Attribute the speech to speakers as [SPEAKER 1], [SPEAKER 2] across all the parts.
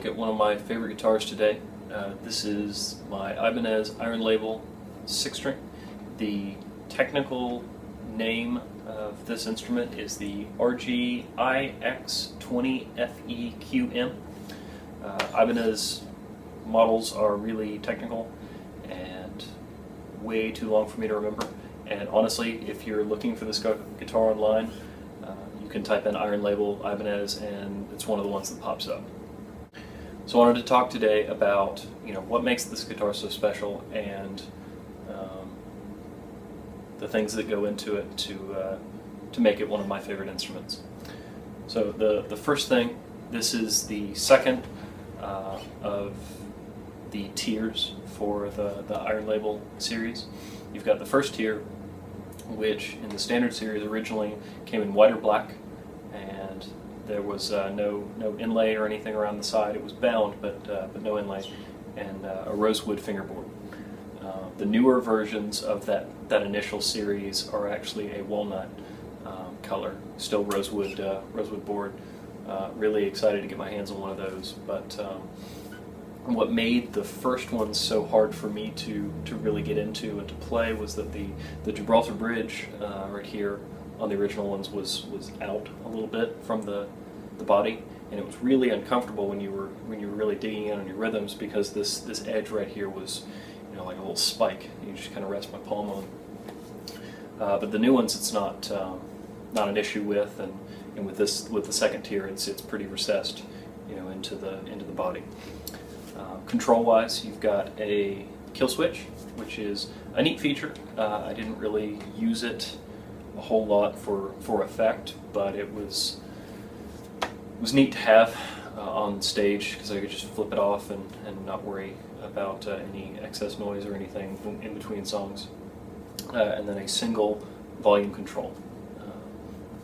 [SPEAKER 1] at one of my favorite guitars today. This is my Ibanez Iron Label 6-string. The technical name of this instrument is the RG-IX20FEQM. Ibanez models are really technical and way too long for me to remember. And honestly, if you're looking for this guitar online, you can type in Iron Label Ibanez and it's one of the ones that pops up. So I wanted to talk today about what makes this guitar so special and the things that go into it to make it one of my favorite instruments. So the first thing, this is the second of the tiers for the Iron Label series. You've got the first tier, which in the standard series originally came in white or black, and there was no inlay or anything around the side. It was bound, but no inlay, and a rosewood fingerboard. The newer versions of that initial series are actually a walnut color, still rosewood board. Really excited to get my hands on one of those, but what made the first one so hard for me to really get into and to play was that the Gibraltar bridge right here on the original ones was out a little bit from the body, and it was really uncomfortable when you were really digging in on your rhythms, because this edge right here was like a little spike you just kind of rest my palm on. But the new ones it's not an issue with, and with the second tier it's pretty recessed into the body. Control-wise, you've got a kill switch, which is a neat feature. I didn't really use it a whole lot for effect, but it was neat to have on stage, because I could just flip it off and not worry about any excess noise or anything in between songs. And then a single volume control.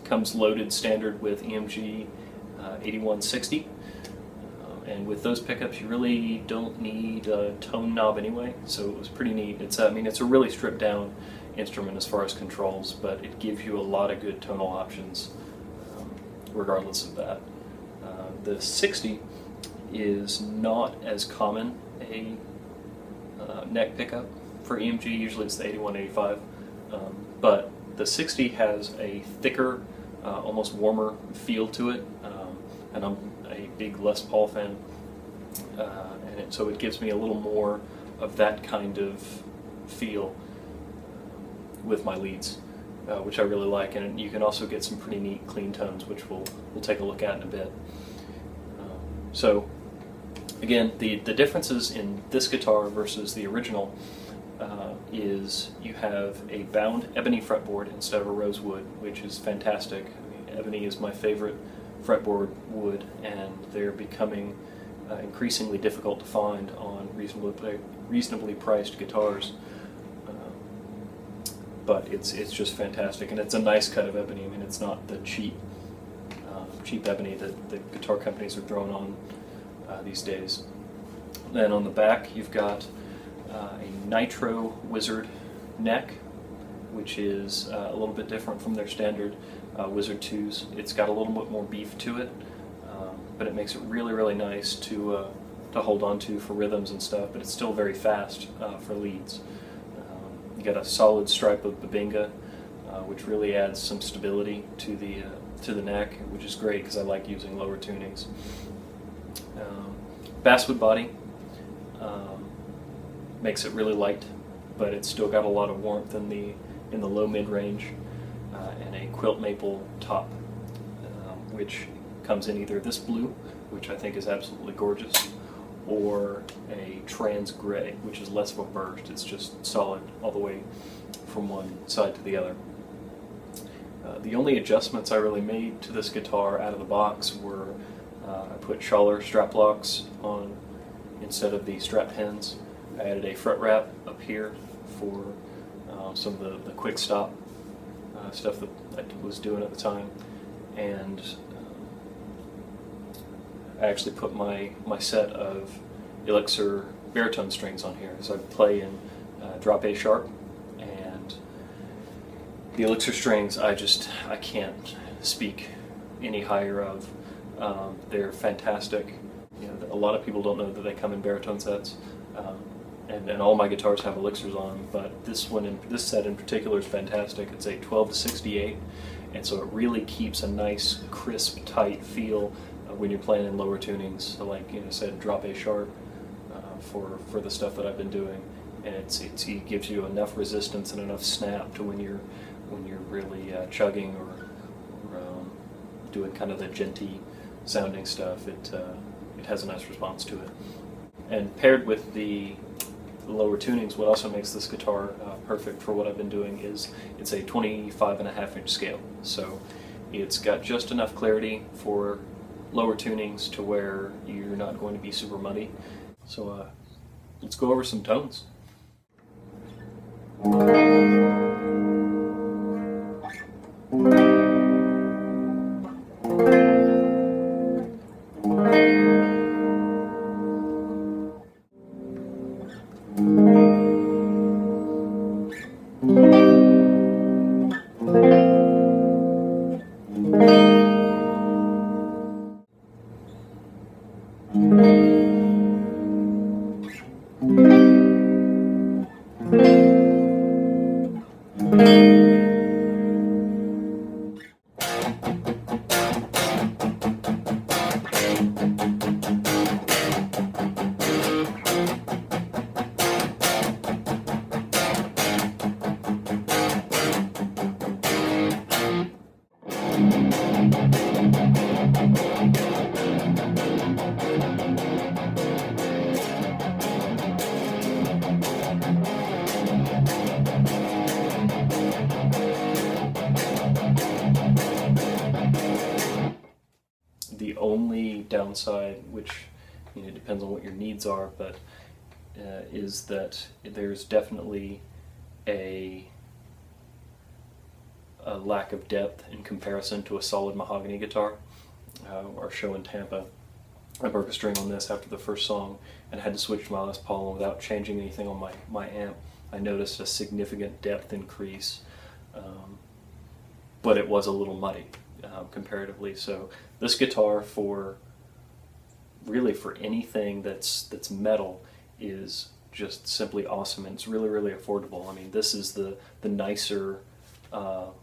[SPEAKER 1] Comes loaded standard with EMG 8160. And with those pickups, you really don't need a tone knob anyway, so it was pretty neat. It's a really stripped down instrument as far as controls, but it gives you a lot of good tonal options regardless of that. The 60 is not as common a neck pickup for EMG. Usually it's the 8185, but the 60 has a thicker, almost warmer feel to it, and I'm a big Les Paul fan, and so it gives me a little more of that kind of feel with my leads, which I really like. And you can also get some pretty neat clean tones, which we'll take a look at in a bit. So again, the differences in this guitar versus the original is you have a bound ebony fretboard instead of a rosewood, which is fantastic. Ebony is my favorite fretboard wood, and they're becoming increasingly difficult to find on reasonably priced guitars. But it's just fantastic, and it's a nice cut of ebony. It's not the cheap ebony that the guitar companies are throwing on these days. Then on the back you've got a Nitro Wizard neck, which is a little bit different from their standard Wizard 2s. It's got a little bit more beef to it, but it makes it really nice to hold on to for rhythms and stuff, but it's still very fast for leads. You got a solid stripe of Babinga, which really adds some stability to the neck, which is great because I like using lower tunings. Basswood body makes it really light, but it's still got a lot of warmth in the low mid range, and a quilt maple top, which comes in either this blue, which I think is absolutely gorgeous, or a trans gray, which is less of a burst. It's just solid all the way from one side to the other. The only adjustments I really made to this guitar out of the box were I put Schaller strap locks on instead of the strap pins. I added a fret wrap up here for some of the quick stop stuff that I was doing at the time, and I actually put my set of Elixir baritone strings on here, so I play in drop A sharp, and the Elixir strings I can't speak any higher of. They're fantastic. A lot of people don't know that they come in baritone sets, and all my guitars have Elixirs on them, but this set in particular is fantastic. It's a 12 to 68, and so it really keeps a nice, crisp, tight feel when you're playing in lower tunings. So like I said, drop A sharp for the stuff that I've been doing, and it gives you enough resistance and enough snap to when you're really chugging or doing kind of the genty sounding stuff. It has a nice response to it. And paired with the lower tunings, what also makes this guitar perfect for what I've been doing is it's a 25.5-inch scale. So it's got just enough clarity for lower tunings to where you're not going to be super muddy. So let's go over some tones. The only downside, which depends on what your needs are, but is that there's definitely a lack of depth in comparison to a solid mahogany guitar. Our show in Tampa, I broke a string on this after the first song and had to switch to my Les Paul, and without changing anything on my amp, I noticed a significant depth increase, but it was a little muddy comparatively. So this guitar, really for anything that's metal, is just simply awesome, and it's really, really affordable. I mean, this is the nicer of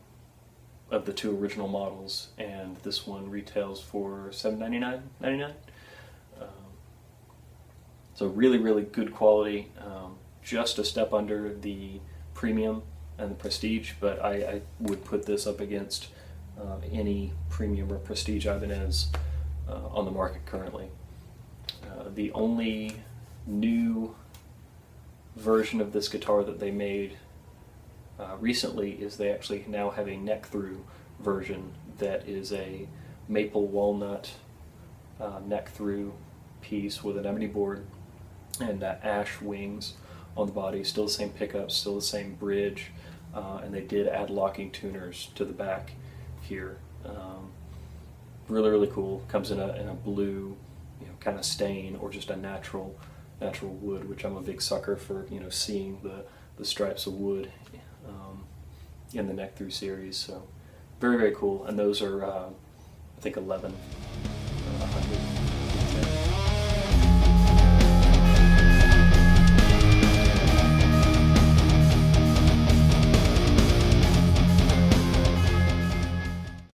[SPEAKER 1] the two original models, and this one retails for $799.99. So really, really good quality, just a step under the premium and the prestige, but I would put this up against any premium or prestige Ibanez on the market currently. The only new version of this guitar that they made recently is they actually now have a neck-through version that is a maple walnut neck-through piece with an ebony board and ash wings on the body. Still the same pickups, still the same bridge, and they did add locking tuners to the back here. Really, really cool. Comes in a blue, kind of stain, or just a natural wood, which I'm a big sucker for. Seeing the stripes of wood in the neck through series. So very, very cool. And those are I think $11.